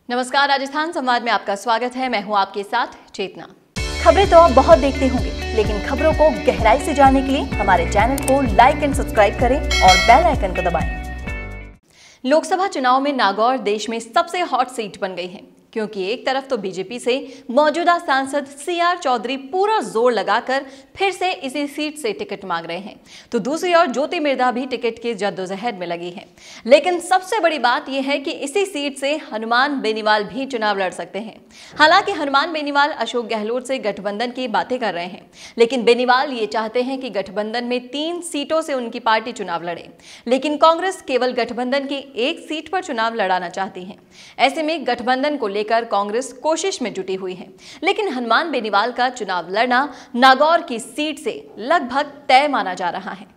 नमस्कार, राजस्थान संवाद में आपका स्वागत है। मैं हूं आपके साथ चेतना। खबरें तो आप बहुत देखते होंगे, लेकिन खबरों को गहराई से जानने के लिए हमारे चैनल को लाइक एंड सब्सक्राइब करें और बेल आइकन को दबाएं। लोकसभा चुनाव में नागौर देश में सबसे हॉट सीट बन गई है, क्योंकि एक तरफ तो बीजेपी से मौजूदा सांसद सीआर चौधरी पूरा जोर लगाकर फिर से इसी सीट से टिकट मांग रहे हैं, तो दूसरी ओर ज्योति मिर्धा भी टिकट की जद्दोजहद में लगी है। लेकिन सबसे बड़ी बात यह है कि इसी सीट से हनुमान बेनीवाल भी चुनाव लड़ सकते हैं। हालांकि हनुमान बेनीवाल अशोक गहलोत से गठबंधन की बातें कर रहे हैं, लेकिन बेनीवाल ये चाहते हैं कि गठबंधन में 3 सीटों से उनकी पार्टी चुनाव लड़े, लेकिन कांग्रेस केवल गठबंधन की 1 सीट पर चुनाव लड़ाना चाहती है। ऐसे में गठबंधन को लेकर कांग्रेस कोशिश में जुटी हुई है, लेकिन हनुमान बेनीवाल का चुनाव लड़ना नागौर की सीट से लगभग तय माना जा रहा है।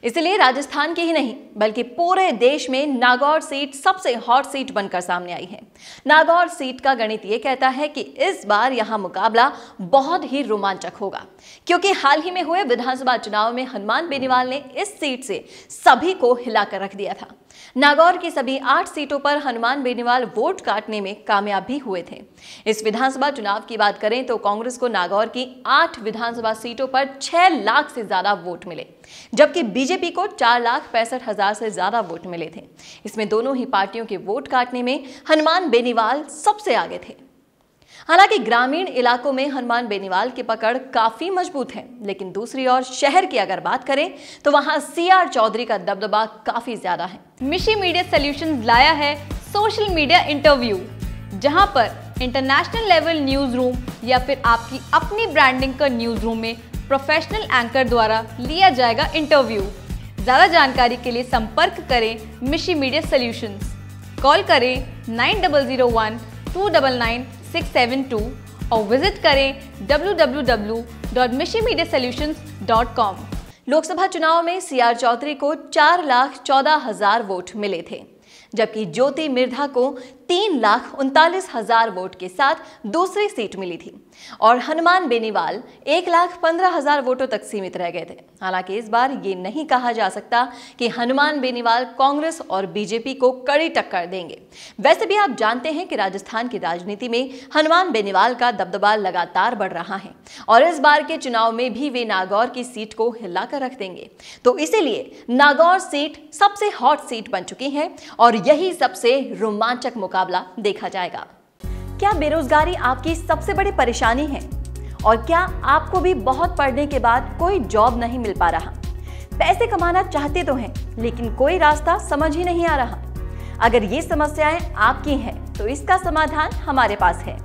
इसलिए राजस्थान की ही नहीं बल्कि पूरे देश में नागौर सीट सबसे हॉट सीट बनकर सामने आई है। नागौर सीट का गणित ये कहता है कि इस बार यहां मुकाबला बहुत ही रोमांचक होगा, क्योंकि हाल ही में हुए विधानसभा चुनाव में हनुमान बेनीवाल ने इस सीट से सभी को हिलाकर रख दिया था। नागौर की सभी 8 सीटों पर हनुमान बेनीवाल वोट काटने में कामयाब भी हुए थे। इस विधानसभा चुनाव की बात करें तो कांग्रेस को नागौर की 8 विधानसभा सीटों पर 6 लाख से ज्यादा वोट मिले, जबकि बीजेपी को 4,65,000 से ज्यादा वोट मिले थे। इसमें दोनों ही पार्टियों के वोट काटने में हनुमान बेनीवाल सबसे आगे थे। हालांकि ग्रामीण इलाकों में हनुमान बेनीवाल की पकड़ काफी मजबूत है, लेकिन दूसरी ओर शहर की अगर बात करें तो वहां सीआर चौधरी का दबदबा काफी ज्यादा है। मिशी मीडिया सॉल्यूशंस लाया है सोशल मीडिया इंटरव्यू, जहां पर इंटरनेशनल लेवल न्यूज रूम या फिर आपकी अपनी ब्रांडिंग का न्यूज रूम में प्रोफेशनल एंकर द्वारा लिया जाएगा इंटरव्यू। ज्यादा जानकारी के लिए संपर्क करें मिशी मीडिया सॉल्यूशंस। कॉल करें 9001-299-672 और विजिट करें www.mishimediasolutions.com। लोकसभा चुनाव में सीआर चौधरी को 4,14,000 वोट मिले थे, जबकि ज्योति मिर्धा को 3,39,000 वोट के साथ दूसरी सीट मिली थी और हनुमान बेनीवाल 1,15,000 वोटों तक सीमित रह गए थे। हालांकि इस बार ये नहीं कहा जा सकता कि हनुमान बेनीवाल कांग्रेस और बीजेपी को कड़ी टक्कर देंगे। वैसे भी आप जानते हैं कि राजस्थान की राजनीति में हनुमान बेनीवाल का दबदबा लगातार बढ़ रहा है और इस बार के चुनाव में भी वे नागौर की सीट को हिलाकर रख देंगे। तो इसीलिए नागौर सीट सबसे हॉट सीट बन चुकी है और यही सबसे रोमांचक मुकाबला देखा जाएगा। क्या बेरोजगारी आपकी सबसे बड़ी परेशानी है? और क्या आपको भी बहुत पढ़ने के बाद कोई जॉब नहीं मिल पा रहा? पैसे कमाना चाहते तो हैं, लेकिन कोई रास्ता समझ ही नहीं आ रहा। अगर ये समस्याएं आपकी हैं, तो इसका समाधान हमारे पास है।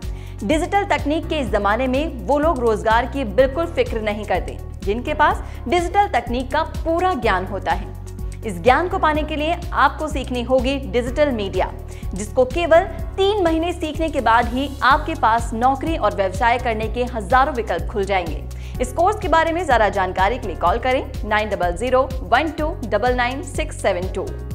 डिजिटल तकनीक के इस जमाने में वो लोग रोजगार की बिल्कुल फिक्र नहीं करते जिनके पास डिजिटल तकनीक का पूरा ज्ञान होता है। इस ज्ञान को पाने के लिए आपको सीखनी होगी डिजिटल मीडिया, जिसको केवल 3 महीने सीखने के बाद ही आपके पास नौकरी और व्यवसाय करने के हजारों विकल्प खुल जाएंगे। इस कोर्स के बारे में ज्यादा जानकारी के लिए कॉल करें 9001299672।